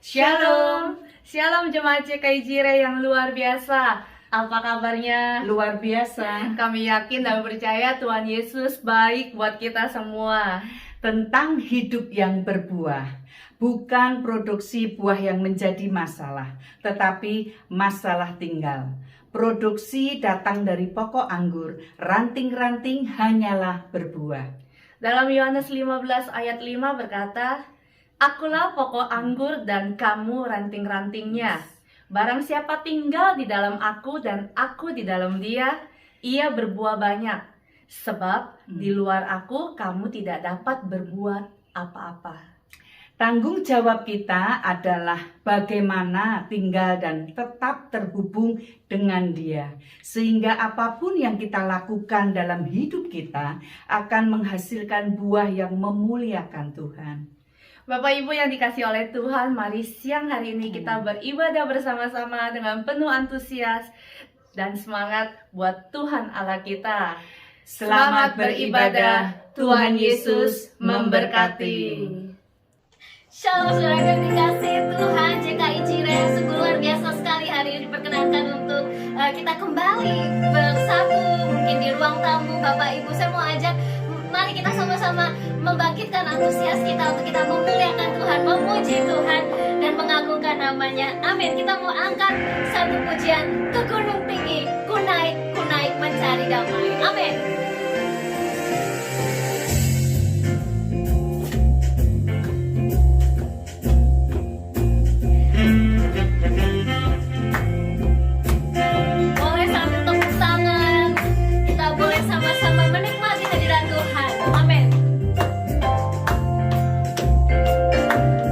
Shalom, Shalom jemaat CKI Jire yang luar biasa. Apa kabarnya? Luar biasa. Kami yakin dan percaya Tuhan Yesus baik buat kita semua. Tentang hidup yang berbuah, bukan produksi buah yang menjadi masalah, tetapi masalah tinggal. Produksi datang dari pokok anggur, ranting-ranting hanyalah berbuah. Dalam Yohanes 15 ayat 5 berkata, Akulah pokok anggur dan kamu ranting-rantingnya. Barang siapa tinggal di dalam aku dan aku di dalam dia, ia berbuah banyak. Sebab di luar aku kamu tidak dapat berbuat apa-apa. Tanggung jawab kita adalah bagaimana tinggal dan tetap terhubung dengan Dia, sehingga apapun yang kita lakukan dalam hidup kita akan menghasilkan buah yang memuliakan Tuhan. Bapak Ibu yang dikasih oleh Tuhan, mari siang hari ini kita beribadah bersama-sama dengan penuh antusias dan semangat buat Tuhan Allah kita. Selamat beribadah, Tuhan Yesus memberkati. Shalom saudara yang dikasih Tuhan, CKI Jire sungguh luar biasa sekali hari ini diperkenankan untuk kita kembali bersatu mungkin di ruang tamu. Bapak Ibu, saya mau ajak mari kita sama-sama membangkitkan antusias kita untuk kita memuliakan Tuhan, memuji Tuhan dan mengagungkan namanya. Amin. Kita mau angkat satu pujian ke gunung tinggi, ku naik mencari damai. Amin. Boleh sambil tepuk tangan, kita boleh sama-sama menikmati hadirat Tuhan. Amin.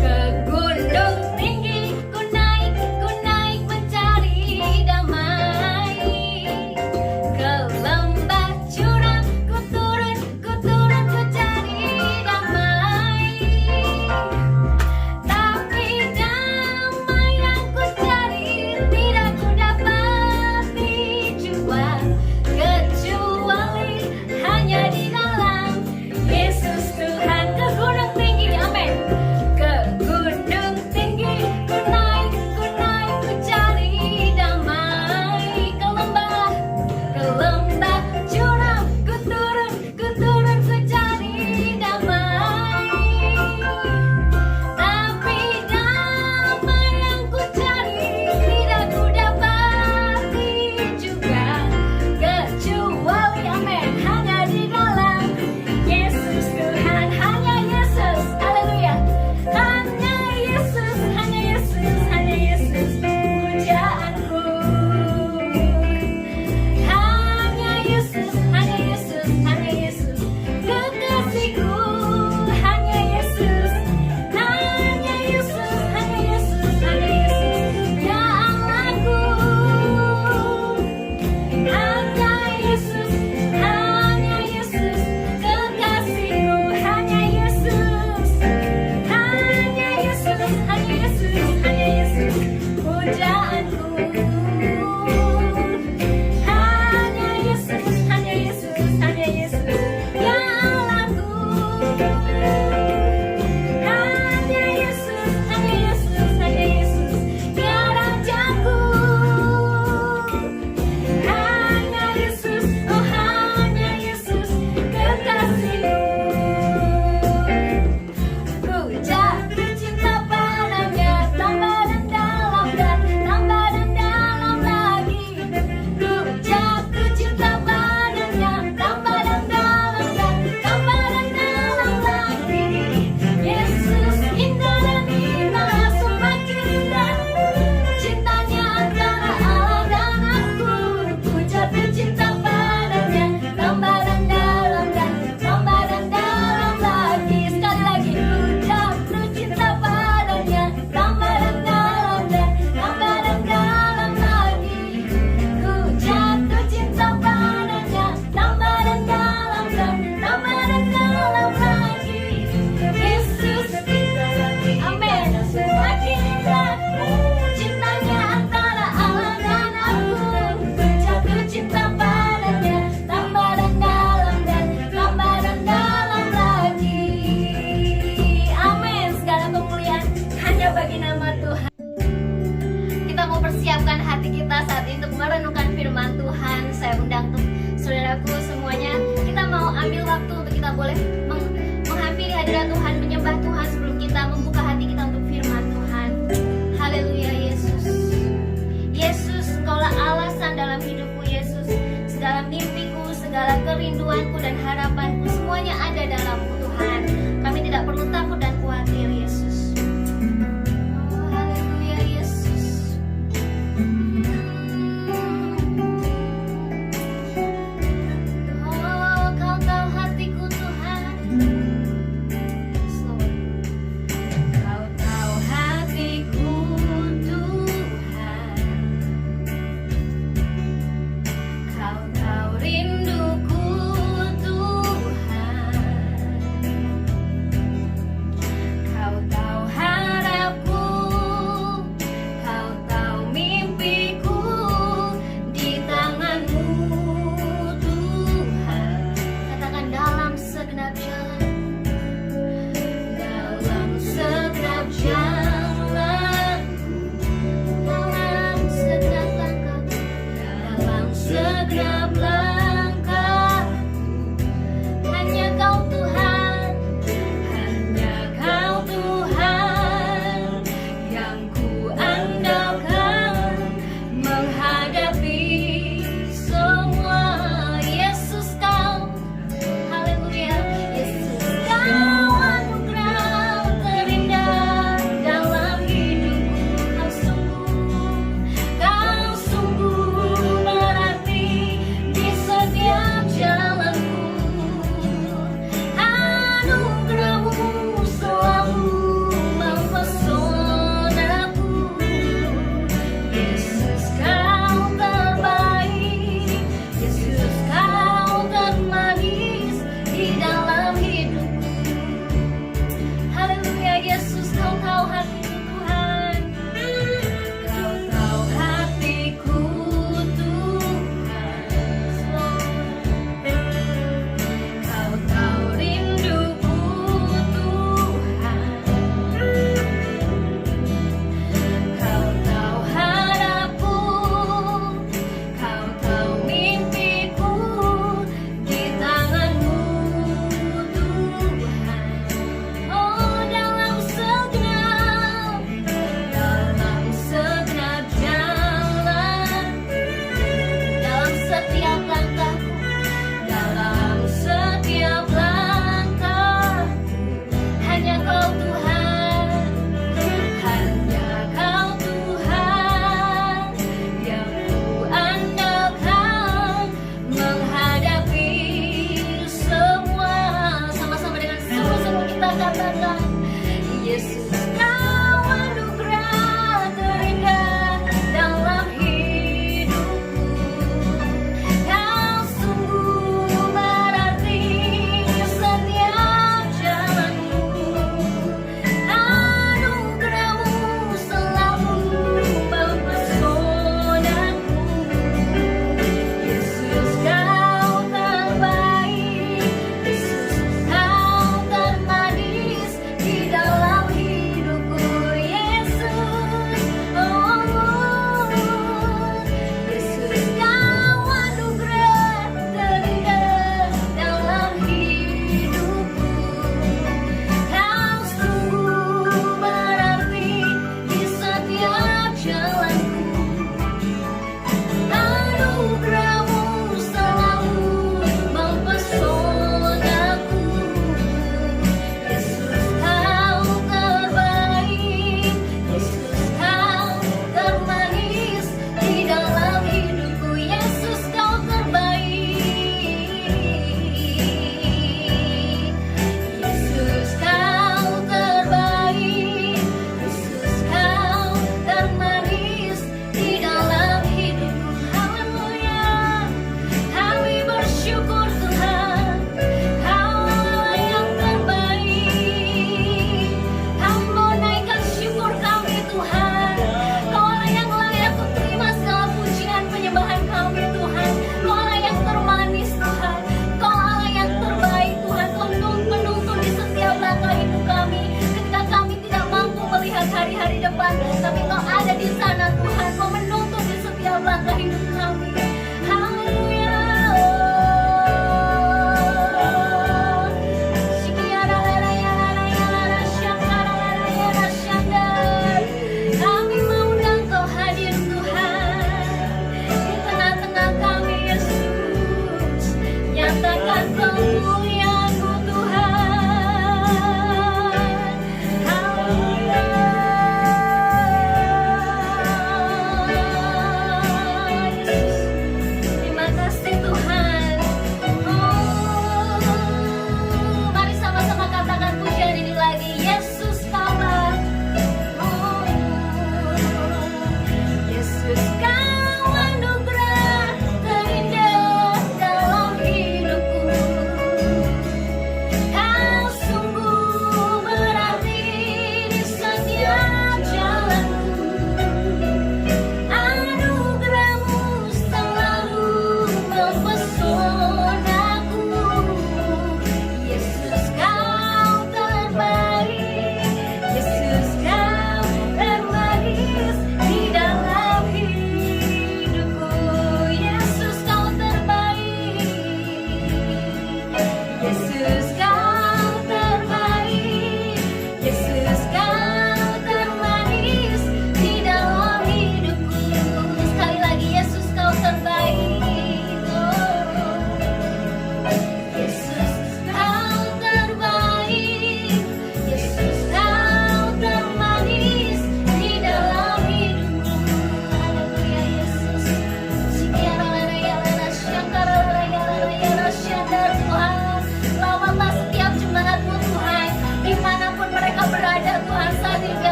Ke gunung tinggi, ku naik mencari damai. Ke lembah curam, ku turun ku cari damai. Tapi damai yang ku cari tidak ku dapati jua, kecuali hanya di dalam Yesus Tuhan. Ke gunung tinggi, amin. Ke gunung tinggi, ku naik ku cari damai. Ke lembah curam, ku turun ku cari damai. Tapi damai yang ku cari tidak ku dapati juga, kecuali amin hanya di dalam Yesus Tuhan. Hanya Yesus, haleluya. Hanya Yesus, pujaanku. Hanya Yesus, kekasihku. Hanya Yesus, ya Allahku. Hanya Yesus, kekasihku. Hanya Yesus, pujaanku. Hanya Yesus, ya Allahku. Hanya Yesus, ya Rajaku. Hanya Yesus, oh hanya Yesus, kekasihku. Ku jatuh cinta padanya, tambah dan dalam mau persiapkan hati kita saat ini untuk merenungkan firman Tuhan. Saya undang untuk saudaraku semuanya, kita mau ambil waktu untuk kita boleh menghampiri hadirat Tuhan, menyembah Tuhan sebelum kita membuka hati kita untuk firman Tuhan. Haleluya Yesus. Yesus, Engkaulah alasan dalam hidupku Yesus. Segala mimpiku, segala kerinduanku dan harapanku semuanya ada dalam-Mu Tuhan. Kami tidak perlu takut dan khawatir Yesus. Oh, haleluya Yesus. Oh, Kau tahu hatiku Tuhan. Yes, Lord. Kau tahu hatiku Tuhan. Kau tahu rinduku Tuhan.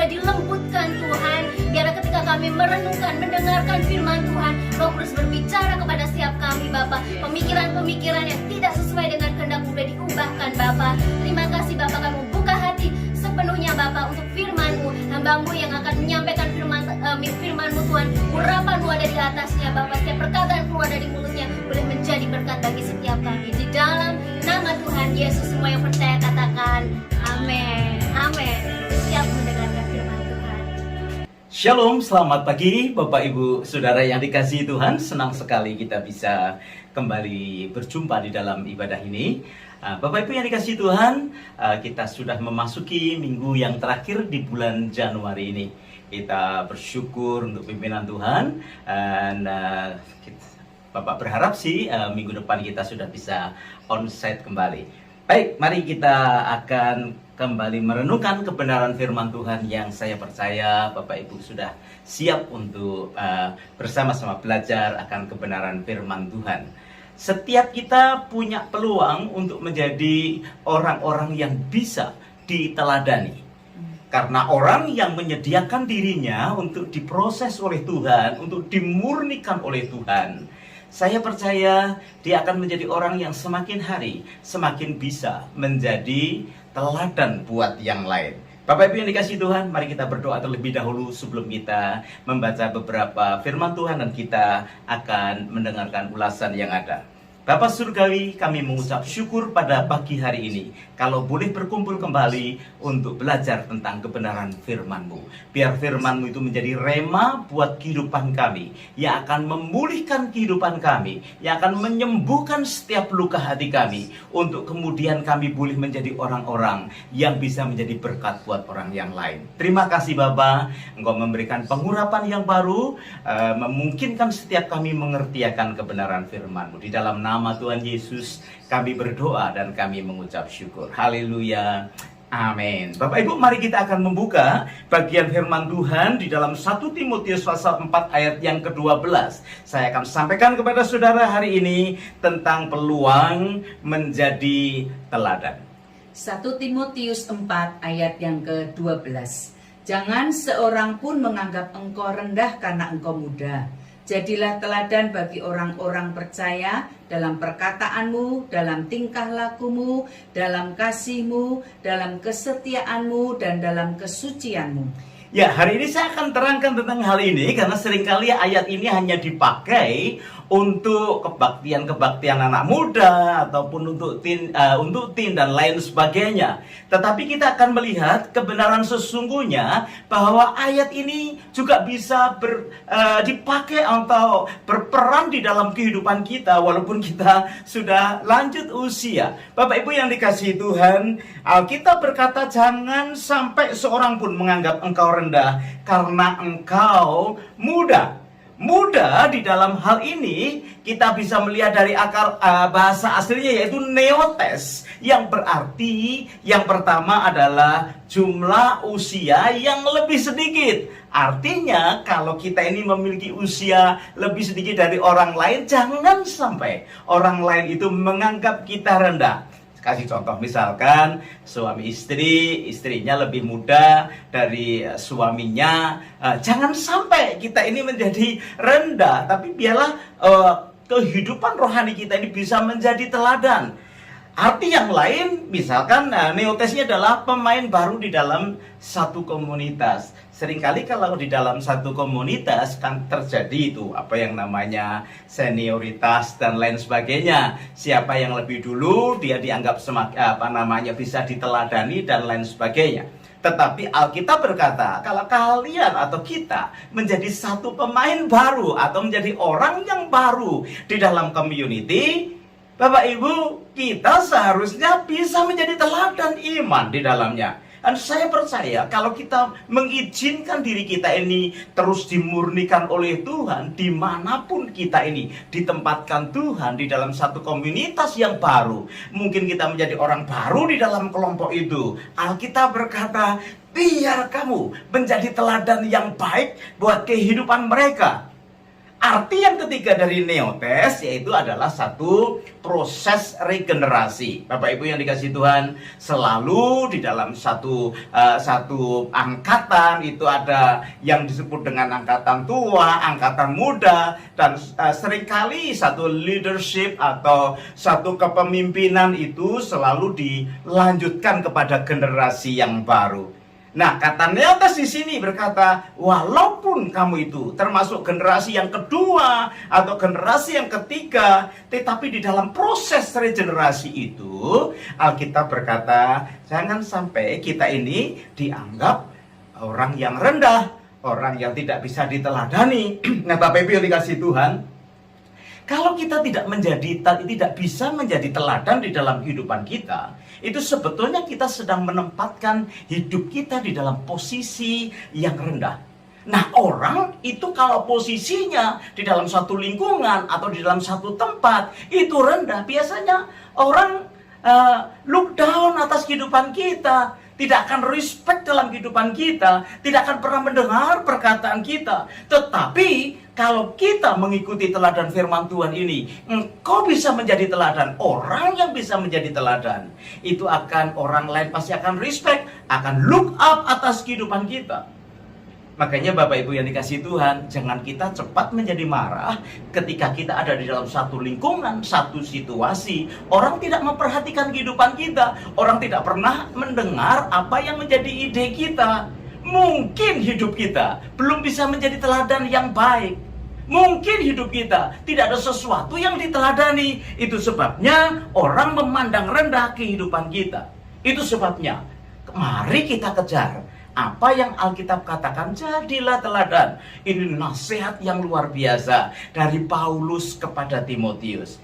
boleh dilembutkan Tuhan. Biar ketika kami merenungkan, mendengarkan firman Tuhan, Roh Kudus berbicara kepada setiap kami Bapa. Pemikiran-pemikiran yang tidak sesuai dengan kehendak-Mu boleh diubahkan Bapa. Terima kasih Bapa, kami buka hati sepenuhnya Bapa untuk firman-Mu. Hamba-Mu yang akan menyampaikan firman-Mu Tuhan, urapan-Mu ada di atasnya Bapa. Setiap perkataan keluar dari mulutnya boleh menjadi berkat bagi setiap kami. Di dalam nama Tuhan Yesus, semua yang percaya katakan amin. Amin. Siap mendengarkan firman Tuhan. Shalom, selamat pagi Bapak Ibu Saudara yang dikasihi Tuhan. Senang sekali kita bisa kembali berjumpa di dalam ibadah ini. Bapak Ibu yang dikasihi Tuhan, kita sudah memasuki minggu yang terakhir di bulan Januari ini. Kita bersyukur untuk pimpinan Tuhan, dan Bapak berharap sih minggu depan kita sudah bisa onsite kembali. Baik, mari kita akan kembali merenungkan kebenaran firman Tuhan yang saya percaya Bapak Ibu sudah siap untuk bersama-sama belajar akan kebenaran firman Tuhan. Setiap kita punya peluang untuk menjadi orang-orang yang bisa diteladani. Karena orang yang menyediakan dirinya untuk diproses oleh Tuhan, untuk dimurnikan oleh Tuhan, saya percaya dia akan menjadi orang yang semakin hari semakin bisa menjadi teladan buat yang lain. Bapak Ibu yang dikasihi Tuhan, mari kita berdoa terlebih dahulu sebelum kita membaca beberapa firman Tuhan dan kita akan mendengarkan ulasan yang ada. Bapak Surgawi, kami mengucap syukur pada pagi hari ini kalau boleh berkumpul kembali untuk belajar tentang kebenaran firman-Mu. Biar firman-Mu itu menjadi rema buat kehidupan kami, yang akan memulihkan kehidupan kami, yang akan menyembuhkan setiap luka hati kami, untuk kemudian kami boleh menjadi orang-orang yang bisa menjadi berkat buat orang yang lain. Terima kasih Bapa, Engkau memberikan pengurapan yang baru, memungkinkan setiap kami mengerti akan kebenaran firman-Mu. Di dalam nama Tuhan Yesus kami berdoa dan kami mengucap syukur. Haleluya. Amin. Bapak Ibu, mari kita akan membuka bagian firman Tuhan di dalam 1 Timotius pasal 4 ayat yang ke-12. Saya akan sampaikan kepada saudara hari ini tentang peluang menjadi teladan. 1 Timotius 4 ayat yang ke-12. Jangan seorang pun menganggap engkau rendah karena engkau muda. Jadilah teladan bagi orang-orang percaya dalam perkataanmu, dalam tingkah lakumu, dalam kasihmu, dalam kesetiaanmu, dan dalam kesucianmu. Ya, hari ini saya akan terangkan tentang hal ini karena seringkali ayat ini hanya dipakai untuk kebaktian anak muda ataupun untuk teen dan lain sebagainya. Tetapi kita akan melihat kebenaran sesungguhnya bahwa ayat ini juga bisa dipakai atau berperan di dalam kehidupan kita walaupun kita sudah lanjut usia. Bapak Ibu yang dikasihi Tuhan, Alkitab berkata jangan sampai seorang pun menganggap engkau rendah karena engkau muda. Muda di dalam hal ini kita bisa melihat dari akar bahasa aslinya yaitu neotes, yang berarti yang pertama adalah jumlah usia yang lebih sedikit. Artinya kalau kita ini memiliki usia lebih sedikit dari orang lain, jangan sampai orang lain itu menganggap kita rendah. Kasih contoh, misalkan suami istri, istrinya lebih muda dari suaminya, jangan sampai kita ini menjadi rendah, tapi biarlah kehidupan rohani kita ini bisa menjadi teladan. Arti yang lain, misalkan neotesnya adalah pemain baru di dalam satu komunitas. Seringkali kalau di dalam satu komunitas kan terjadi itu apa yang namanya senioritas dan lain sebagainya. Siapa yang lebih dulu dia dianggap bisa diteladani dan lain sebagainya. Tetapi Alkitab berkata kalau kalian atau kita menjadi satu pemain baru atau menjadi orang yang baru di dalam community, Bapak Ibu, kita seharusnya bisa menjadi teladan iman di dalamnya. Dan saya percaya kalau kita mengizinkan diri kita ini terus dimurnikan oleh Tuhan, dimanapun kita ini ditempatkan Tuhan di dalam satu komunitas yang baru, mungkin kita menjadi orang baru di dalam kelompok itu. Alkitab berkata, biar kamu menjadi teladan yang baik buat kehidupan mereka. Arti yang ketiga dari neotes yaitu adalah satu proses regenerasi. Bapak Ibu yang dikasihi Tuhan, selalu di dalam satu angkatan itu ada yang disebut dengan angkatan tua, angkatan muda, dan seringkali satu leadership atau satu kepemimpinan itu selalu dilanjutkan kepada generasi yang baru. Nah, kata neotes di sini berkata, walaupun kamu itu termasuk generasi yang kedua atau generasi yang ketiga, tetapi di dalam proses regenerasi itu, Alkitab berkata, jangan sampai kita ini dianggap orang yang rendah, orang yang tidak bisa diteladani. Nah, Bapak Ibu yang dikasihi Tuhan, kalau kita tidak bisa menjadi teladan di dalam kehidupan kita, itu sebetulnya kita sedang menempatkan hidup kita di dalam posisi yang rendah. Nah, orang itu kalau posisinya di dalam satu lingkungan atau di dalam satu tempat itu rendah, biasanya orang look down atas kehidupan kita, tidak akan respect dalam kehidupan kita, tidak akan pernah mendengar perkataan kita. Tetapi kalau kita mengikuti teladan firman Tuhan ini, engkau bisa menjadi teladan. Orang yang bisa menjadi teladan, itu akan orang lain pasti akan respect, akan look up atas kehidupan kita. Makanya Bapak Ibu yang dikasihi Tuhan, jangan kita cepat menjadi marah ketika kita ada di dalam satu lingkungan, satu situasi. Orang tidak memperhatikan kehidupan kita, orang tidak pernah mendengar apa yang menjadi ide kita. Mungkin hidup kita belum bisa menjadi teladan yang baik. Mungkin hidup kita tidak ada sesuatu yang diteladani. Itu sebabnya orang memandang rendah kehidupan kita. Itu sebabnya mari kita kejar apa yang Alkitab katakan, jadilah teladan. Ini nasihat yang luar biasa dari Paulus kepada Timotius.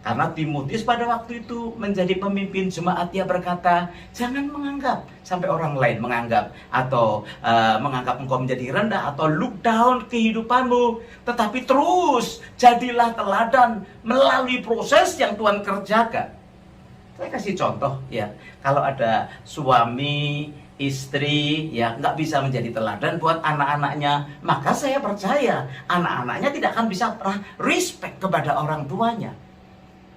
Karena Timotius pada waktu itu menjadi pemimpin jemaat, dia berkata, jangan menganggap sampai orang lain menganggap atau menganggap engkau menjadi rendah atau look down kehidupanmu, tetapi terus jadilah teladan melalui proses yang Tuhan kerjakan. Saya kasih contoh ya, kalau ada suami istri ya nggak bisa menjadi teladan buat anak-anaknya, maka saya percaya anak-anaknya tidak akan bisa pernah respect kepada orang tuanya.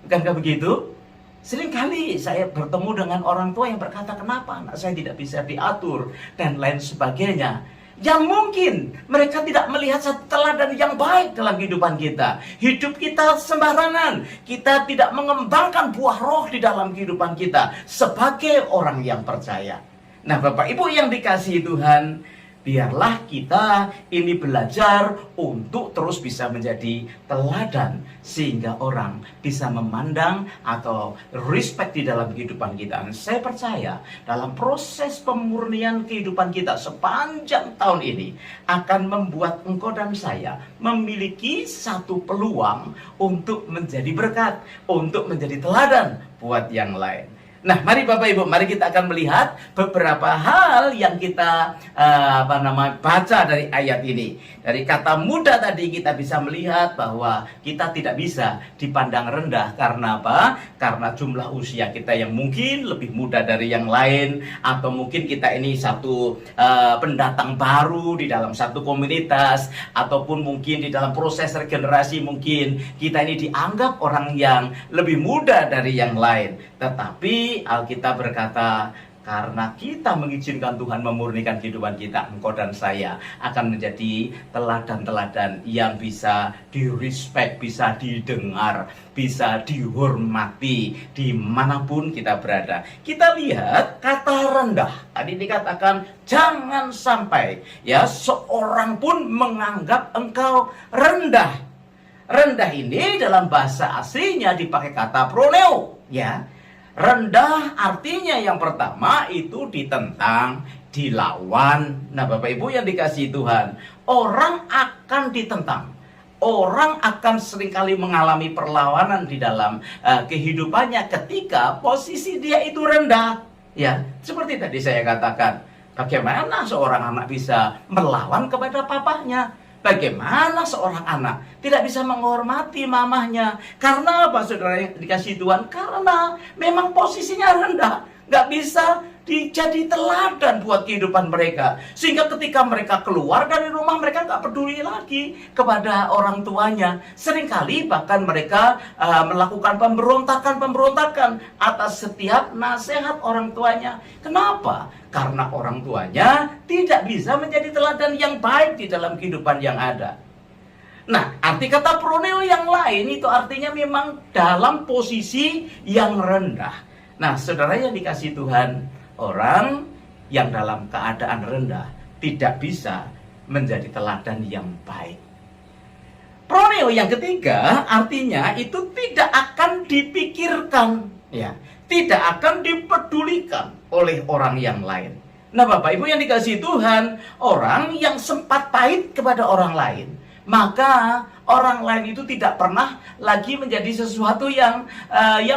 Bukankah begitu? Seringkali saya bertemu dengan orang tua yang berkata, kenapa anak saya tidak bisa diatur dan lain sebagainya. Yang mungkin mereka tidak melihat satu teladan yang baik dalam kehidupan kita. Hidup kita sembarangan, kita tidak mengembangkan buah roh di dalam kehidupan kita sebagai orang yang percaya. Nah, Bapak Ibu yang dikasihi Tuhan, biarlah kita ini belajar untuk terus bisa menjadi teladan, sehingga orang bisa memandang atau respect di dalam kehidupan kita. Dan saya percaya dalam proses pemurnian kehidupan kita sepanjang tahun ini akan membuat engkau dan saya memiliki satu peluang untuk menjadi berkat, untuk menjadi teladan buat yang lain. Nah, mari Bapak Ibu, mari kita akan melihat beberapa hal yang kita baca dari ayat ini. Dari kata muda tadi kita bisa melihat bahwa kita tidak bisa dipandang rendah. Karena apa? Karena jumlah usia kita yang mungkin lebih muda dari yang lain, atau mungkin kita ini satu pendatang baru di dalam satu komunitas, ataupun mungkin di dalam proses regenerasi mungkin kita ini dianggap orang yang lebih muda dari yang lain. Tetapi Alkitab berkata, karena kita mengizinkan Tuhan memurnikan kehidupan kita, engkau dan saya akan menjadi teladan-teladan yang bisa direspek, bisa didengar, bisa dihormati dimanapun kita berada. Kita lihat kata rendah. Tadi dikatakan jangan sampai ya seorang pun menganggap engkau rendah. Rendah ini dalam bahasa aslinya dipakai kata proneo, ya. Rendah artinya yang pertama itu ditentang, dilawan. Nah, Bapak Ibu yang dikasihi Tuhan, orang akan ditentang. Orang akan seringkali mengalami perlawanan di dalam kehidupannya ketika posisi dia itu rendah. Ya, seperti tadi saya katakan, bagaimana seorang anak bisa melawan kepada papahnya? Bagaimana seorang anak tidak bisa menghormati mamahnya? Karena apa, saudara yang dikasihi Tuhan? Karena memang posisinya rendah, nggak bisa jadi teladan buat kehidupan mereka. Sehingga ketika mereka keluar dari rumah, mereka nggak peduli lagi kepada orang tuanya. Seringkali bahkan mereka melakukan pemberontakan atas setiap nasihat orang tuanya. Kenapa? Karena orang tuanya tidak bisa menjadi teladan yang baik di dalam kehidupan yang ada. Nah, arti kata proneo yang lain itu artinya memang dalam posisi yang rendah. Nah, saudara yang dikasihi Tuhan, orang yang dalam keadaan rendah tidak bisa menjadi teladan yang baik. Proneo yang ketiga artinya itu tidak akan dipikirkan, ya, tidak akan dipedulikan oleh orang yang lain. Nah, Bapak Ibu yang dikasihi Tuhan, orang yang sempat pahit kepada orang lain, maka orang lain itu tidak pernah lagi menjadi sesuatu yang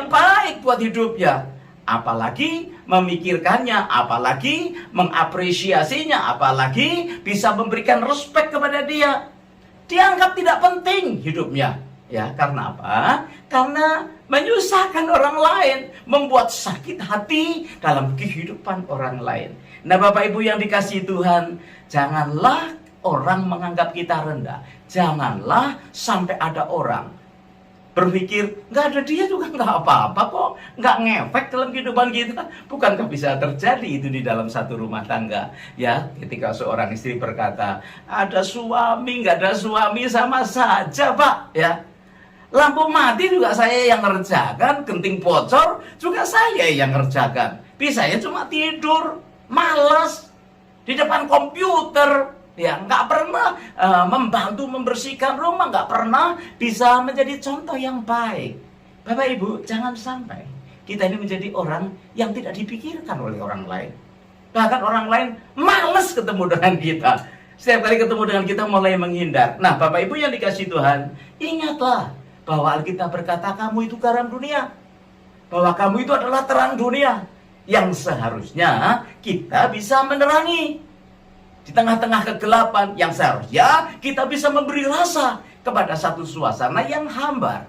baik buat hidupnya. Apalagi memikirkannya, apalagi mengapresiasinya, apalagi bisa memberikan respek kepada dia. Dianggap tidak penting hidupnya. Ya, karena apa? Karena menyusahkan orang lain, membuat sakit hati dalam kehidupan orang lain. Nah, Bapak Ibu yang dikasihi Tuhan, janganlah orang menganggap kita rendah. Janganlah sampai ada orang berpikir, nggak ada dia juga nggak apa-apa kok, nggak ngefek dalam kehidupan kita. Bukankah bisa terjadi itu di dalam satu rumah tangga? Ya, ketika seorang istri berkata, ada suami, nggak ada suami sama saja, Pak. Ya, lampu mati juga saya yang ngerjakan, genting bocor juga saya yang ngerjakan. Bisanya cuma tidur, malas di depan komputer. Ya, nggak pernah membantu membersihkan rumah, nggak pernah bisa menjadi contoh yang baik. Bapak Ibu, jangan sampai kita ini menjadi orang yang tidak dipikirkan oleh orang lain. Bahkan orang lain males ketemu dengan kita. Setiap kali ketemu dengan kita mulai menghindar. Nah, Bapak Ibu yang dikasihi Tuhan, ingatlah bahwa Alkitab berkata kamu itu garam dunia. Bahwa kamu itu adalah terang dunia yang seharusnya kita bisa menerangi. Di tengah-tengah kegelapan yang seharusnya kita bisa memberi rasa kepada satu suasana yang hambar.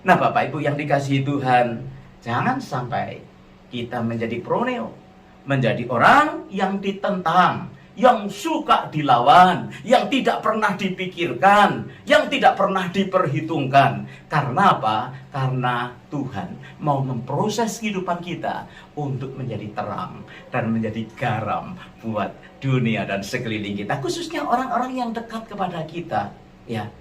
Nah, Bapak Ibu yang dikasihi Tuhan, jangan sampai kita menjadi proneo, menjadi orang yang ditentang, yang suka dilawan, yang tidak pernah dipikirkan, yang tidak pernah diperhitungkan. Karena apa? Karena Tuhan mau memproses kehidupan kita untuk menjadi terang dan menjadi garam buat dunia dan sekeliling kita, khususnya orang-orang yang dekat kepada kita. Ya,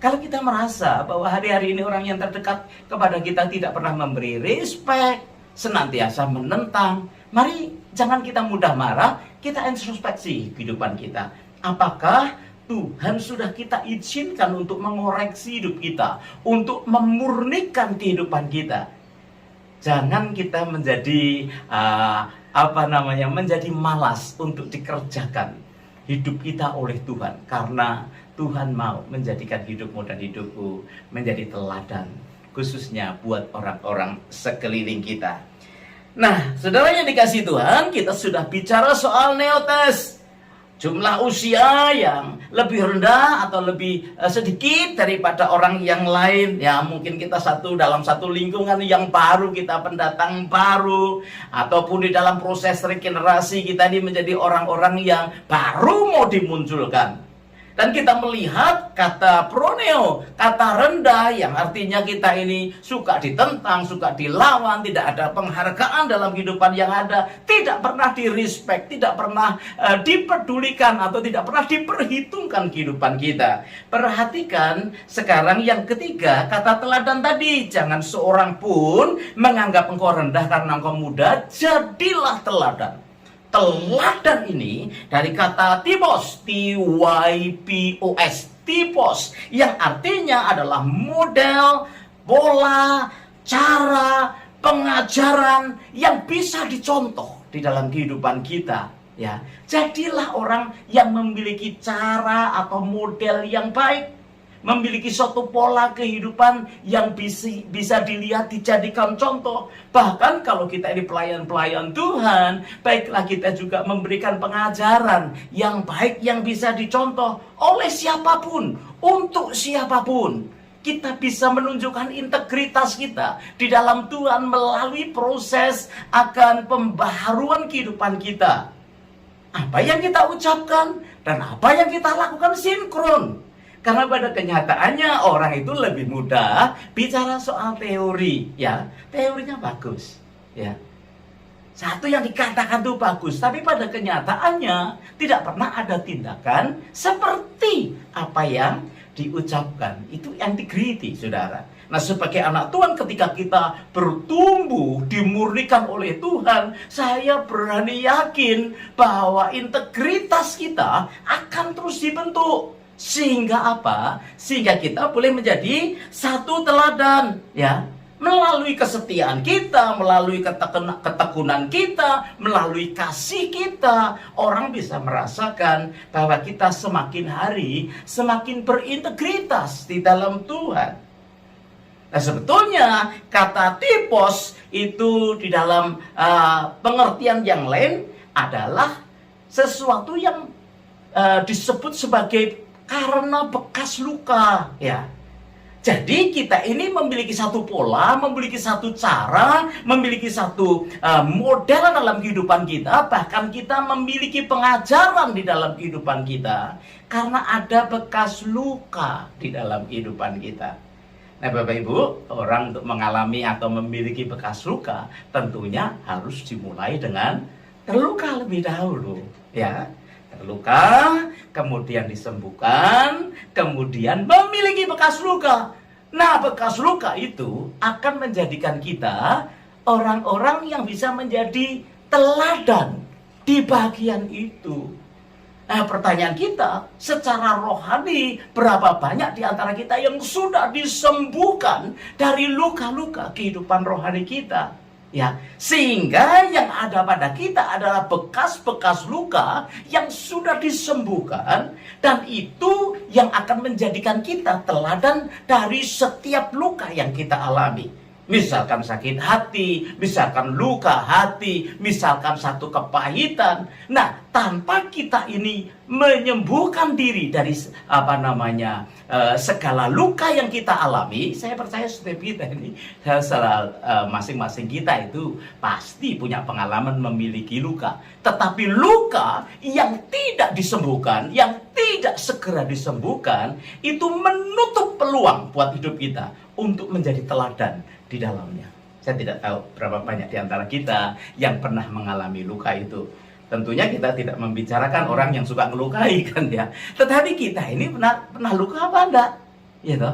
kalau kita merasa bahwa hari-hari ini orang yang terdekat kepada kita tidak pernah memberi respect, senantiasa menentang, mari jangan kita mudah marah, kita introspeksi kehidupan kita. Apakah Tuhan sudah kita izinkan untuk mengoreksi hidup kita, untuk memurnikan kehidupan kita? Jangan kita menjadi menjadi malas untuk dikerjakan hidup kita oleh Tuhan, karena Tuhan mau menjadikan hidupmu dan hidupku menjadi teladan, khususnya buat orang-orang sekeliling kita. Nah, saudara yang dikasihi Tuhan, kita sudah bicara soal neotes. Jumlah usia yang lebih rendah atau lebih sedikit daripada orang yang lain. Ya, mungkin kita dalam satu lingkungan yang baru, kita pendatang baru, ataupun di dalam proses regenerasi kita ini menjadi orang-orang yang baru mau dimunculkan. Dan kita melihat kata proneo, kata rendah, yang artinya kita ini suka ditentang, suka dilawan, tidak ada penghargaan dalam kehidupan yang ada, tidak pernah direspek, tidak pernah dipedulikan, atau tidak pernah diperhitungkan kehidupan kita. Perhatikan sekarang yang ketiga, kata teladan tadi. Jangan seorang pun menganggap engkau rendah karena engkau muda, jadilah teladan. Teladan ini dari kata typos, T-Y-P-O-S, typos, yang artinya adalah model, pola, cara, pengajaran yang bisa dicontoh di dalam kehidupan kita. Ya, jadilah orang yang memiliki cara atau model yang baik, memiliki suatu pola kehidupan yang bisa dilihat, dijadikan contoh. Bahkan kalau kita ini pelayan-pelayan Tuhan, baiklah kita juga memberikan pengajaran yang baik, yang bisa dicontoh oleh siapapun, untuk siapapun. kita bisa menunjukkan integritas kita di dalam Tuhan melalui proses akan pembaharuan kehidupan kita. Apa yang kita ucapkan dan apa yang kita lakukan sinkron. Karena pada kenyataannya orang itu lebih mudah bicara soal teori, ya. Teorinya bagus, ya. Satu yang dikatakan itu bagus, tapi pada kenyataannya tidak pernah ada tindakan seperti apa yang diucapkan. Itu integrity, saudara. Nah, sebagai anak Tuhan, ketika kita bertumbuh, dimurnikan oleh Tuhan, saya berani yakin bahwa integritas kita akan terus dibentuk. Sehingga apa? Sehingga kita boleh menjadi satu teladan, ya. Melalui kesetiaan kita, melalui ketekunan kita, melalui kasih kita, orang bisa merasakan bahwa kita semakin hari semakin berintegritas di dalam Tuhan. Nah, sebetulnya kata tipos itu di dalam pengertian yang lain adalah sesuatu yang disebut sebagai karena bekas luka, ya. Jadi kita ini memiliki satu pola, memiliki satu cara, memiliki satu model dalam kehidupan kita, bahkan kita memiliki pengajaran di dalam kehidupan kita karena ada bekas luka di dalam kehidupan kita. Nah, Bapak Ibu, orang untuk mengalami atau memiliki bekas luka tentunya harus dimulai dengan terluka lebih dahulu, ya. Terluka, kemudian disembuhkan, kemudian memiliki bekas luka. Nah, bekas luka itu akan menjadikan kita orang-orang yang bisa menjadi teladan di bagian itu. Nah, pertanyaan kita, secara rohani, berapa banyak di antara kita yang sudah disembuhkan dari luka-luka kehidupan rohani kita? Ya, sehingga yang ada pada kita adalah bekas-bekas luka yang sudah disembuhkan, dan itu yang akan menjadikan kita teladan dari setiap luka yang kita alami. Misalkan sakit hati, misalkan luka hati, misalkan satu kepahitan. Nah, tanpa kita ini menyembuhkan diri dari segala luka yang kita alami, saya percaya setiap kita ini, masing-masing kita itu pasti punya pengalaman memiliki luka. Tetapi luka yang tidak disembuhkan, yang tidak segera disembuhkan, itu menutup peluang buat hidup kita untuk menjadi teladan di dalamnya. Saya tidak tahu berapa banyak di antara kita yang pernah mengalami luka itu. Tentunya kita tidak membicarakan orang yang suka melukai, kan ya. Tetapi kita ini pernah luka apa enggak? Gitu.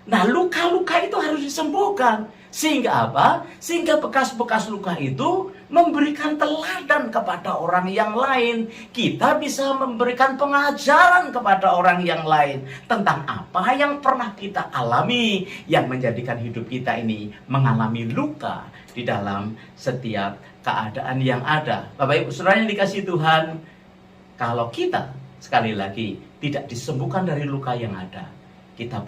Nah, luka-luka itu harus disembuhkan. Sehingga apa? Sehingga bekas-bekas luka itu memberikan teladan kepada orang yang lain. Kita bisa memberikan pengajaran kepada orang yang lain tentang apa yang pernah kita alami, yang menjadikan hidup kita ini mengalami luka di dalam setiap keadaan yang ada. Bapak Ibu Saudara yang dikasihi Tuhan, kalau kita sekali lagi tidak disembuhkan dari luka yang ada, kita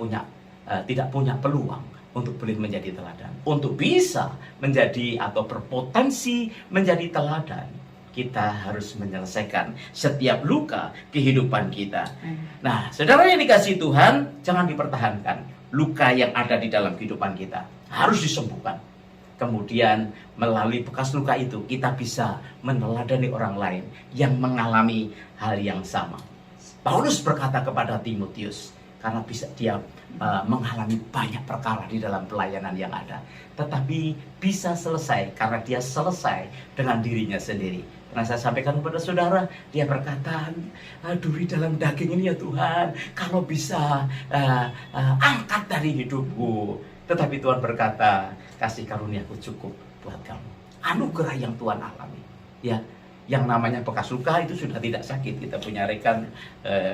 tidak punya peluang untuk boleh menjadi teladan, untuk bisa menjadi atau berpotensi menjadi teladan. Kita harus menyelesaikan setiap luka kehidupan kita. Nah, saudara yang dikasihi Tuhan, jangan dipertahankan. Luka yang ada di dalam kehidupan kita harus disembuhkan. Kemudian melalui bekas luka itu kita bisa meneladani orang lain yang mengalami hal yang sama. Paulus berkata kepada Timotius, karena dia mengalami banyak perkara di dalam pelayanan yang ada, tetapi bisa selesai karena dia selesai dengan dirinya sendiri. Karena saya sampaikan kepada saudara, dia berkata, duri dalam daging ini ya Tuhan, kalau bisa angkat dari hidupku. Tetapi Tuhan berkata, kasih karuniaku cukup buat kamu. Anugerah yang Tuhan alami, ya. Yang namanya bekas luka itu sudah tidak sakit. Kita punya rekan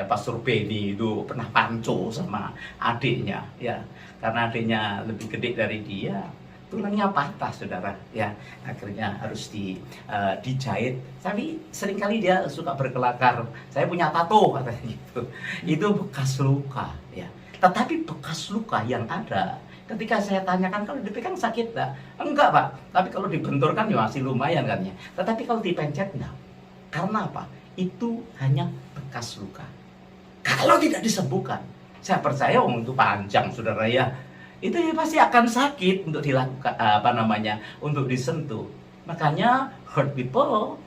Pastor Benny itu pernah panco sama adiknya, ya, karena adiknya lebih gede dari dia, tulangnya patah, saudara, ya, akhirnya harus dijahit. Tapi seringkali dia suka berkelakar, saya punya tato, katanya gitu. Itu bekas luka, ya. Tetapi bekas luka yang ada, ketika saya tanyakan, kalau dipegang sakit enggak? Enggak, Pak. Tapi kalau dibenturkan ya masih lumayan kan ya. Tetapi kalau dipencet enggak. Karena apa? Itu hanya bekas luka. Kalau tidak disembuhkan, Saya percaya itu panjang, saudara ya. Itu ya pasti akan sakit untuk dilakukan, untuk disentuh. Makanya hurt people,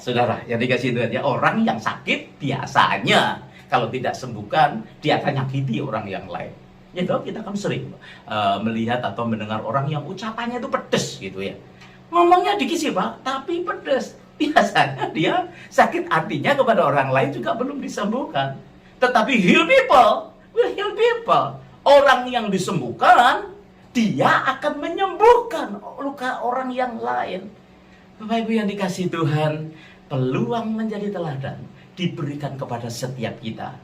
saudara. Yang dikasih Tuhan ya, orang yang sakit biasanya kalau tidak sembuhkan dia akan nyakiti orang yang lain. Ya toh, kita kan sering melihat atau mendengar orang yang ucapannya itu pedes gitu ya. Ngomongnya dikit sih Pak, tapi pedes. Biasanya dia sakit hatinya kepada orang lain juga belum disembuhkan. Tetapi heal people will heal people. Orang yang disembuhkan, dia akan menyembuhkan luka orang yang lain. Bapak Ibu yang dikasih Tuhan, peluang menjadi teladan diberikan kepada setiap kita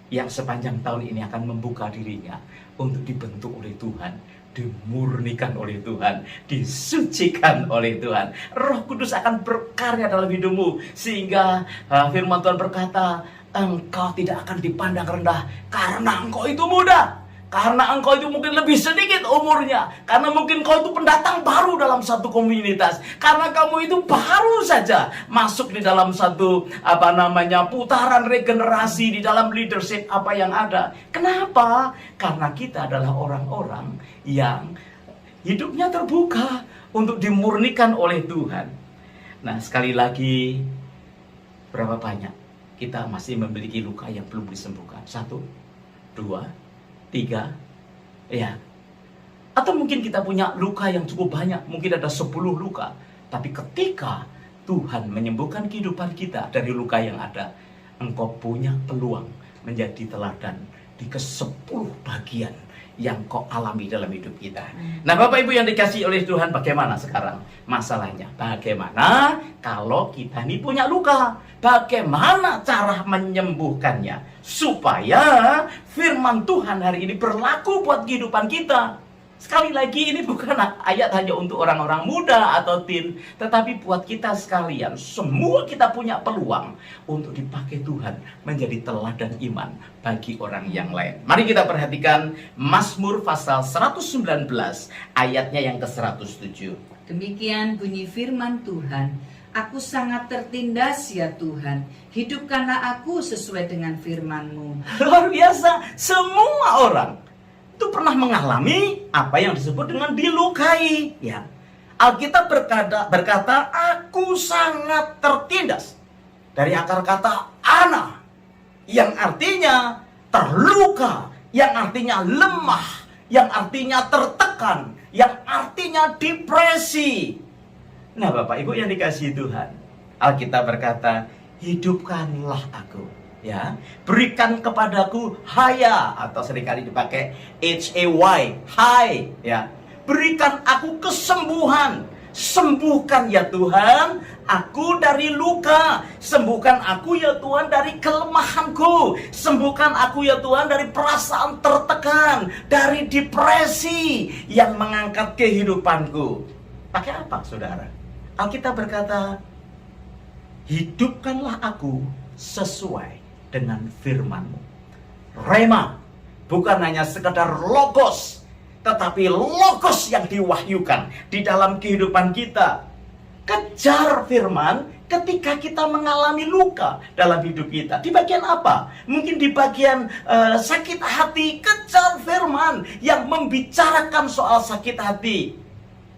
yang sepanjang tahun ini akan membuka dirinya untuk dibentuk oleh Tuhan, dimurnikan oleh Tuhan, disucikan oleh Tuhan. Roh Kudus akan berkarya dalam hidupmu sehingga firman Tuhan berkata, engkau tidak akan dipandang rendah karena engkau itu muda, karena engkau itu mungkin lebih sedikit umurnya, karena mungkin kau itu pendatang baru dalam satu komunitas, karena kamu itu baru saja masuk di dalam satu putaran regenerasi di dalam leadership apa yang ada. Kenapa? Karena kita adalah orang-orang yang hidupnya terbuka untuk dimurnikan oleh Tuhan. Nah, sekali lagi, berapa banyak kita masih memiliki luka yang belum disembuhkan? 1, 2, 3, ya. Atau mungkin kita punya luka yang cukup banyak, mungkin ada 10 luka. Tapi ketika Tuhan menyembuhkan kehidupan kita dari luka yang ada, engkau punya peluang menjadi teladan di ke-10 bagian yang kau alami dalam hidup kita. Nah, Bapak Ibu yang dikasih oleh Tuhan, bagaimana sekarang masalahnya? Bagaimana kalau kita ini punya luka? Bagaimana cara menyembuhkannya? Supaya firman Tuhan hari ini berlaku buat kehidupan kita. Sekali lagi, ini bukan ayat hanya untuk orang-orang muda atau teen, tetapi buat kita sekalian. Semua kita punya peluang untuk dipakai Tuhan menjadi teladan iman bagi orang yang lain. Mari kita perhatikan Mazmur pasal 119 ayatnya yang ke-107. Demikian bunyi firman Tuhan. Aku sangat tertindas ya Tuhan. Hidupkanlah aku sesuai dengan firman-Mu. Luar biasa, semua orang itu pernah mengalami apa yang disebut dengan dilukai, ya. Alkitab berkata, aku sangat tertindas. Dari akar kata ana, yang artinya terluka, yang artinya lemah, yang artinya tertekan, yang artinya depresi. Nah, Bapak Ibu yang dikasihi Tuhan, Alkitab berkata, hidupkanlah aku. Ya, berikan kepadaku haya, atau seringkali dipakai H-A-Y, hai, ya. Berikan aku kesembuhan. Sembuhkan ya Tuhan aku dari luka. Sembuhkan aku ya Tuhan dari kelemahanku. Sembuhkan aku ya Tuhan dari perasaan tertekan, dari depresi yang mengangkat kehidupanku. Pakai apa, saudara? Alkitab berkata, hidupkanlah aku sesuai dengan firman-Mu. Rema, bukan hanya sekedar logos, tetapi logos yang diwahyukan di dalam kehidupan kita. Kejar firman ketika kita mengalami luka dalam hidup kita. Di bagian apa? Mungkin di bagian sakit hati. Kejar firman yang membicarakan soal sakit hati.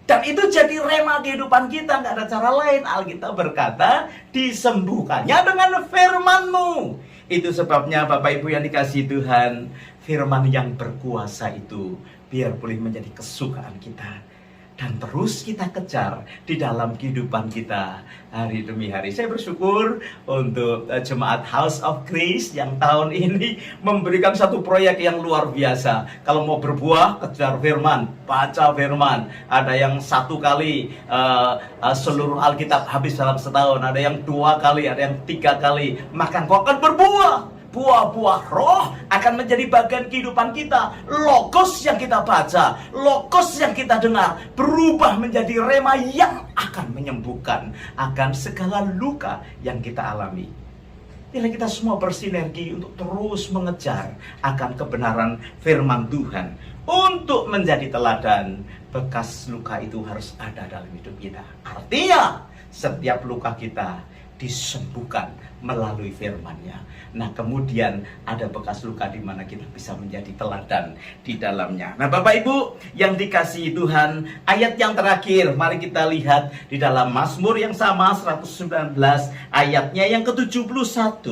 Dan itu jadi rema kehidupan kita, nggak ada cara lain. Alkitab berkata, disembuhkannya dengan firman-Mu. Itu sebabnya Bapak Ibu yang dikasihi Tuhan, firman yang berkuasa itu biar boleh menjadi kesukaan kita. Dan terus kita kejar di dalam kehidupan kita hari demi hari. Saya bersyukur untuk Jemaat House of Grace yang tahun ini memberikan satu proyek yang luar biasa. Kalau mau berbuah, kejar firman, baca firman. Ada yang 1 kali seluruh Alkitab habis dalam setahun. Ada yang 2 kali, ada yang 3 kali. Maka kau akan berbuah. Buah-buah roh akan menjadi bagian kehidupan kita. Logos yang kita baca, logos yang kita dengar berubah menjadi rema yang akan menyembuhkan akan segala luka yang kita alami. Bila kita semua bersinergi untuk terus mengejar akan kebenaran firman Tuhan untuk menjadi teladan, bekas luka itu harus ada dalam hidup kita. Artinya setiap luka kita disembuhkan melalui firman-Nya. Nah, kemudian ada bekas luka di mana kita bisa menjadi teladan di dalamnya. Nah, Bapak Ibu yang dikasihi Tuhan, ayat yang terakhir mari kita lihat di dalam Mazmur yang sama 119 ayatnya yang ke-71.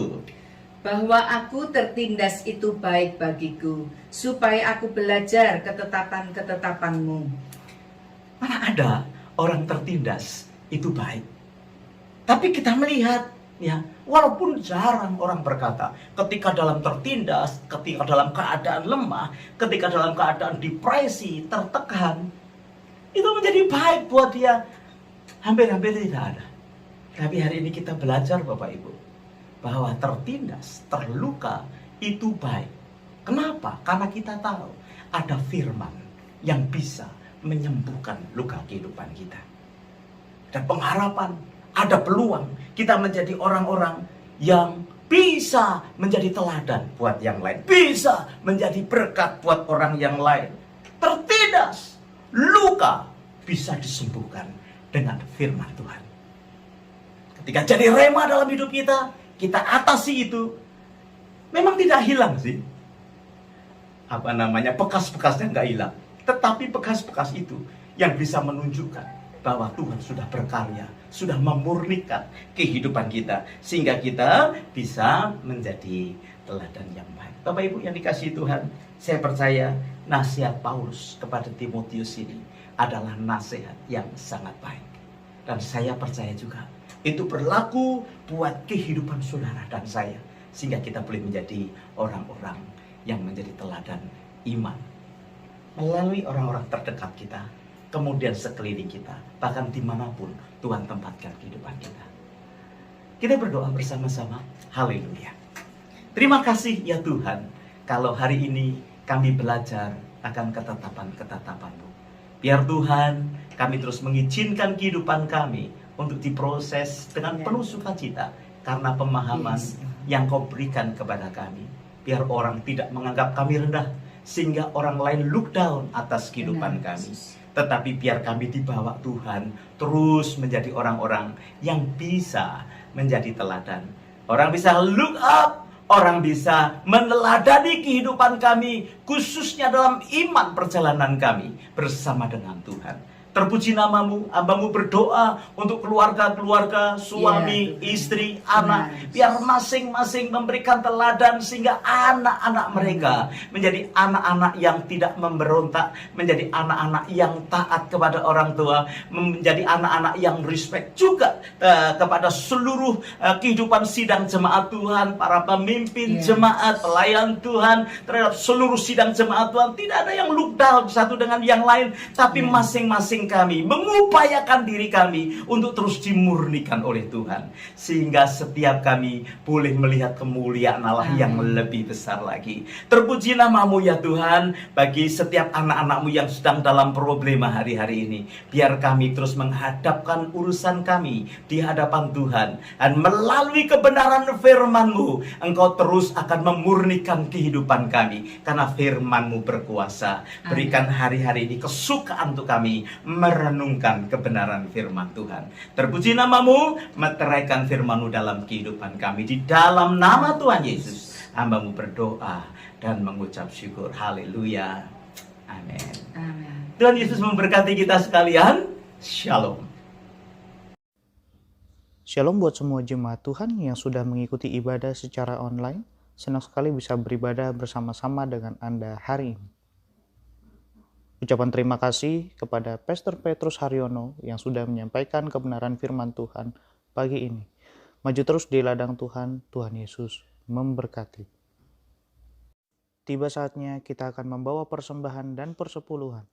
Bahwa aku tertindas itu baik bagiku, supaya aku belajar ketetapan-ketetapan-Mu. Mana ada orang tertindas itu baik. Tapi kita melihat, ya, walaupun jarang orang berkata, ketika dalam tertindas, ketika dalam keadaan lemah, ketika dalam keadaan depresi, tertekan, itu menjadi baik buat dia. Hampir-hampir tidak ada. Tapi hari ini kita belajar, Bapak Ibu, bahwa tertindas, terluka, itu baik. Kenapa? Karena kita tahu ada firman yang bisa menyembuhkan luka kehidupan kita. Ada pengharapan, ada peluang kita menjadi orang-orang yang bisa menjadi teladan buat yang lain, bisa menjadi berkat buat orang yang lain. Tertindas, luka bisa disembuhkan dengan firman Tuhan. Ketika jadi rema dalam hidup kita, kita atasi itu. Memang tidak hilang sih, bekas-bekasnya nggak hilang, tetapi bekas-bekas itu yang bisa menunjukkan bahwa Tuhan sudah berkarya, sudah memurnikan kehidupan kita, sehingga kita bisa menjadi teladan yang baik. Bapak Ibu yang dikasihi Tuhan, saya percaya nasihat Paulus kepada Timotius ini adalah nasihat yang sangat baik. Dan saya percaya juga itu berlaku buat kehidupan saudara dan saya, sehingga kita boleh menjadi orang-orang yang menjadi teladan iman melalui orang-orang terdekat kita, kemudian sekeliling kita, bahkan dimanapun Tuhan tempatkan kehidupan kita. Kita berdoa bersama-sama. Haleluya. Terima kasih ya Tuhan, kalau hari ini kami belajar akan ketetapan-ketetapan-Mu. Biar Tuhan, kami terus mengizinkan kehidupan kami untuk diproses dengan penuh sukacita, karena pemahaman yang Kau berikan kepada kami. Biar orang tidak menganggap kami rendah, sehingga orang lain look down atas kehidupan kami. Tetapi biar kami dibawa Tuhan terus menjadi orang-orang yang bisa menjadi teladan. Orang bisa look up, orang bisa meneladani kehidupan kami, khususnya dalam iman perjalanan kami bersama dengan Tuhan. Terpuji nama-Mu, hamba-Mu berdoa untuk keluarga-keluarga, suami, istri, anak. Biar masing-masing memberikan teladan sehingga anak-anak mereka menjadi anak-anak yang tidak memberontak, menjadi anak-anak yang taat kepada orang tua, menjadi anak-anak yang respect juga kepada seluruh kehidupan sidang jemaat Tuhan, para pemimpin jemaat, pelayan Tuhan, terhadap seluruh sidang jemaat Tuhan. Tidak ada yang look down satu dengan yang lain, tapi masing-masing kami mengupayakan diri kami untuk terus dimurnikan oleh Tuhan, sehingga setiap kami boleh melihat kemuliaan Allah yang lebih besar lagi. Terpuji nama-Mu ya Tuhan, bagi setiap anak-anak-Mu yang sedang dalam problema hari-hari ini. Biar kami terus menghadapkan urusan kami di hadapan Tuhan, dan melalui kebenaran firman-Mu, Engkau terus akan memurnikan kehidupan kami, karena firman-Mu berkuasa. Berikan hari-hari ini kesukaan untuk kami merenungkan kebenaran firman Tuhan. Terpuji nama-Mu, meteraikan firman-Mu dalam kehidupan kami. Di dalam nama Tuhan Yesus, hamba-Mu berdoa dan mengucap syukur. Haleluya. Amin. Tuhan Yesus memberkati kita sekalian. Shalom. Shalom buat semua jemaat Tuhan yang sudah mengikuti ibadah secara online. Senang sekali bisa beribadah bersama-sama dengan Anda hari ini. Ucapan terima kasih kepada Pastor Petrus Haryono yang sudah menyampaikan kebenaran firman Tuhan pagi ini. Maju terus di ladang Tuhan, Tuhan Yesus memberkati. Tiba saatnya kita akan membawa persembahan dan persepuluhan.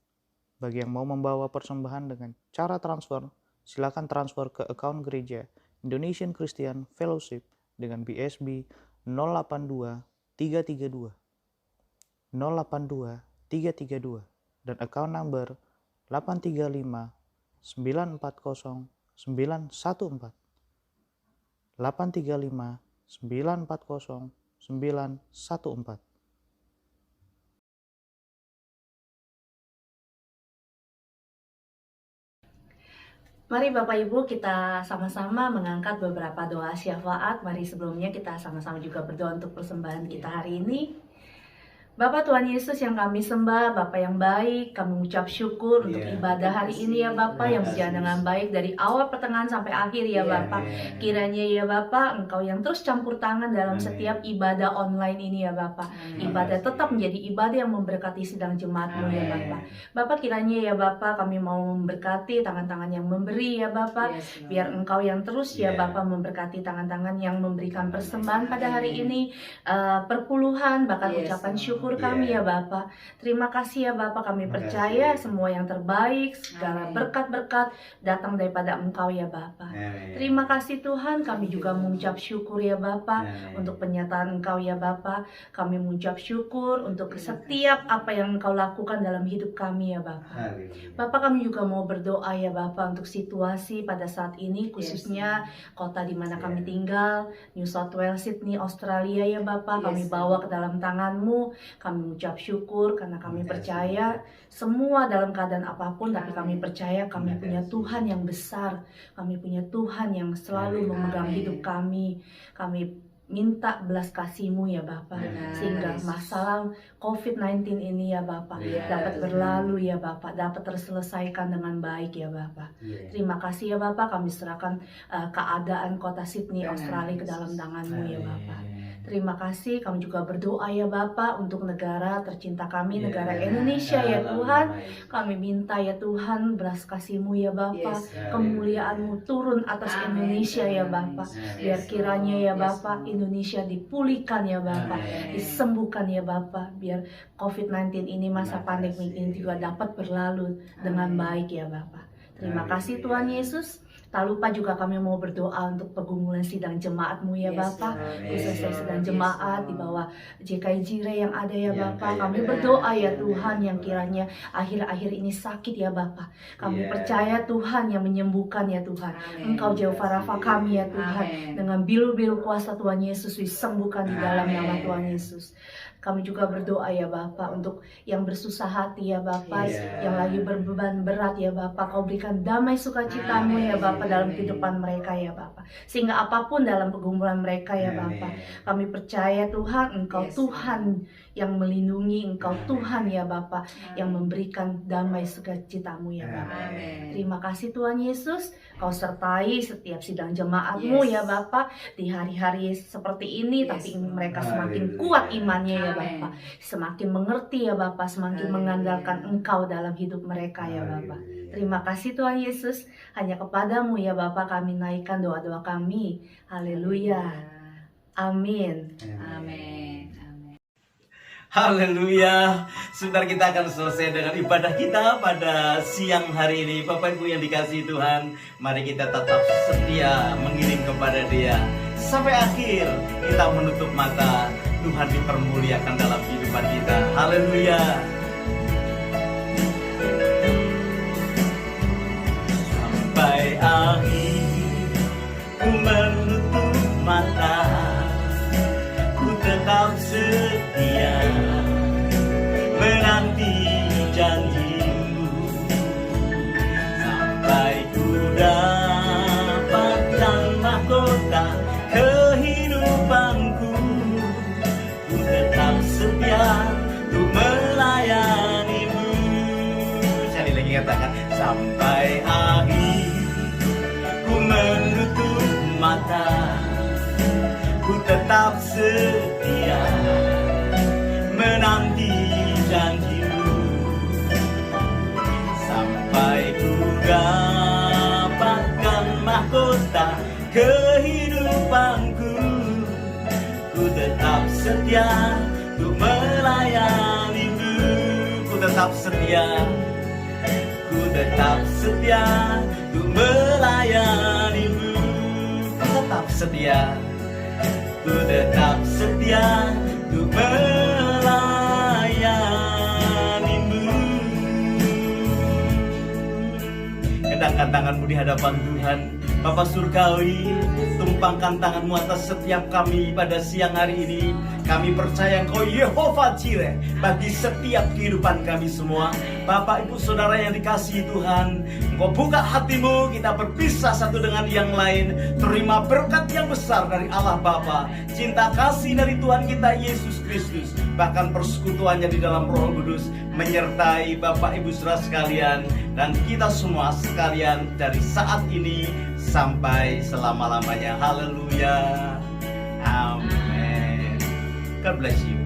Bagi yang mau membawa persembahan dengan cara transfer, silakan transfer ke akun gereja Indonesian Christian Fellowship dengan BSB 082 332 082 332 dan account number 835 940 914 835 940 914. Mari Bapak Ibu kita sama-sama mengangkat beberapa doa syafaat. Mari sebelumnya kita sama-sama juga berdoa untuk persembahan kita hari ini. Bapak Tuhan Yesus yang kami sembah, Bapak yang baik, kami mengucap syukur untuk ibadah hari ini ya Bapak yang berjalan dengan baik dari awal pertengahan sampai akhir ya Bapak. Kiranya ya Bapak Engkau yang terus campur tangan dalam setiap ibadah online ini ya Bapak. Ibadah tetap menjadi ibadah yang memberkati sidang jemaat-Mu ya Bapak. Bapak kiranya ya Bapak kami mau memberkati tangan-tangan yang memberi ya Bapak. Biar Engkau yang terus ya Bapak memberkati tangan-tangan yang memberikan persembahan pada hari ini. Perpuluhan bahkan ucapan syukur kami ya Bapak. Terima kasih ya Bapak, kami percaya semua yang terbaik, segala berkat-berkat datang daripada Engkau ya Bapak. Terima kasih Tuhan, kami juga mengucap syukur ya Bapak untuk penyataan Engkau ya Bapak. Kami mengucap syukur untuk setiap apa yang Engkau lakukan dalam hidup kami ya Bapak. Bapak kami juga mau berdoa ya Bapak untuk situasi pada saat ini, khususnya kota di mana kami tinggal, New South Wales, Sydney, Australia ya Bapak. Kami bawa ke dalam tangan-Mu. Kami mengucap syukur karena kami percaya semua dalam keadaan apapun, tapi kami percaya kami punya Tuhan yang besar. Kami punya Tuhan yang selalu memegang hidup kami. Kami minta belas kasih-Mu ya Bapak, sehingga masalah COVID-19 ini ya Bapak dapat berlalu ya Bapak, dapat terselesaikan dengan baik ya Bapak. Terima kasih ya Bapak, kami serahkan keadaan kota Sydney, Australia ke dalam tangan-Mu ya Bapak. Terima kasih, kami juga berdoa ya Bapak untuk negara tercinta kami, negara Indonesia ya Tuhan. Kami minta ya Tuhan belas kasih-Mu ya Bapak, kemuliaan-Mu turun atas Indonesia ya Bapak. Biar kiranya ya Bapak Indonesia dipulihkan ya Bapak, disembuhkan ya Bapak. Biar COVID-19 ini, masa pandemi ini juga dapat berlalu dengan baik ya Bapak. Terima kasih Tuhan Yesus. Tak lupa juga kami mau berdoa untuk pergumulan sidang jemaat-Mu ya Bapak. Khususnya sidang jemaat di bawah JKI Jire yang ada ya Bapak. Kami berdoa ya Tuhan yang kiranya akhir-akhir ini sakit ya Bapak. Kami percaya Tuhan yang menyembuhkan ya Tuhan. Engkau Jehovah Rafa kami ya Tuhan. Dengan bilu-bilu kuasa Tuhan Yesus disembuhkan di dalam nama Tuhan Yesus. Kami juga berdoa ya Bapak untuk yang bersusah hati ya Bapak, yang lagi berbeban berat ya Bapak. Kau berikan damai sukacita-Mu ya Bapak dalam kehidupan mereka ya Bapak. Sehingga apapun dalam pergumulan mereka ya Bapak, kami percaya Tuhan Engkau Tuhan yang melindungi, Engkau Tuhan ya Bapak yang memberikan damai sukacita-Mu ya Bapak. Terima kasih Tuhan Yesus, Kau sertai setiap sidang jemaat-Mu ya Bapak di hari-hari seperti ini, tapi mereka semakin kuat imannya ya Bapak, semakin mengerti ya Bapak, semakin mengandalkan Engkau dalam hidup mereka ya Bapak. Terima kasih Tuhan Yesus, hanya kepadamu ya Bapak kami naikkan doa-doa kami. Haleluya. Amin. Amin. Haleluya. Sebentar kita akan selesai dengan ibadah kita pada siang hari ini. Bapak Ibu yang dikasihi Tuhan, mari kita tetap setia mengiring kepada Dia sampai akhir. Kita menutup mata, Tuhan dipermuliakan dalam kehidupan kita. Haleluya. Sampai akhir ku menutup mata, ku tetap setia menanti janji-Mu, sampai ku dapatkan mahkota kehidupanku. Ku tetap setia untuk melayani-Mu. Sekali lagi katakan, sampai akhir ku menutup mata, ku tetap setia menanti janji-Mu, sampai ku dapatkan mahkota kehidupanku. Ku tetap setia untuk melayani-Mu. Ku tetap setia, ku tetap setia untuk melayani-Mu. Ku tetap setia, ku tetap setia untuk melayani-Mu. Kedangkan tanganmu di hadapan Tuhan. Bapa Surgawi, tumpangkan tanganmu atas setiap kami pada siang hari ini. Kami percaya Engkau Yehova Jireh bagi setiap kehidupan kami semua. Bapak Ibu Saudara yang dikasihi Tuhan, Engkau buka hatimu, kita berpisah satu dengan yang lain. Terima berkat yang besar dari Allah Bapa, cinta kasih dari Tuhan kita Yesus Kristus, bahkan persekutuannya di dalam Roh Kudus menyertai Bapak Ibu Saudara sekalian dan kita semua sekalian dari saat ini sampai selama-lamanya. Haleluya. Amin. God bless you.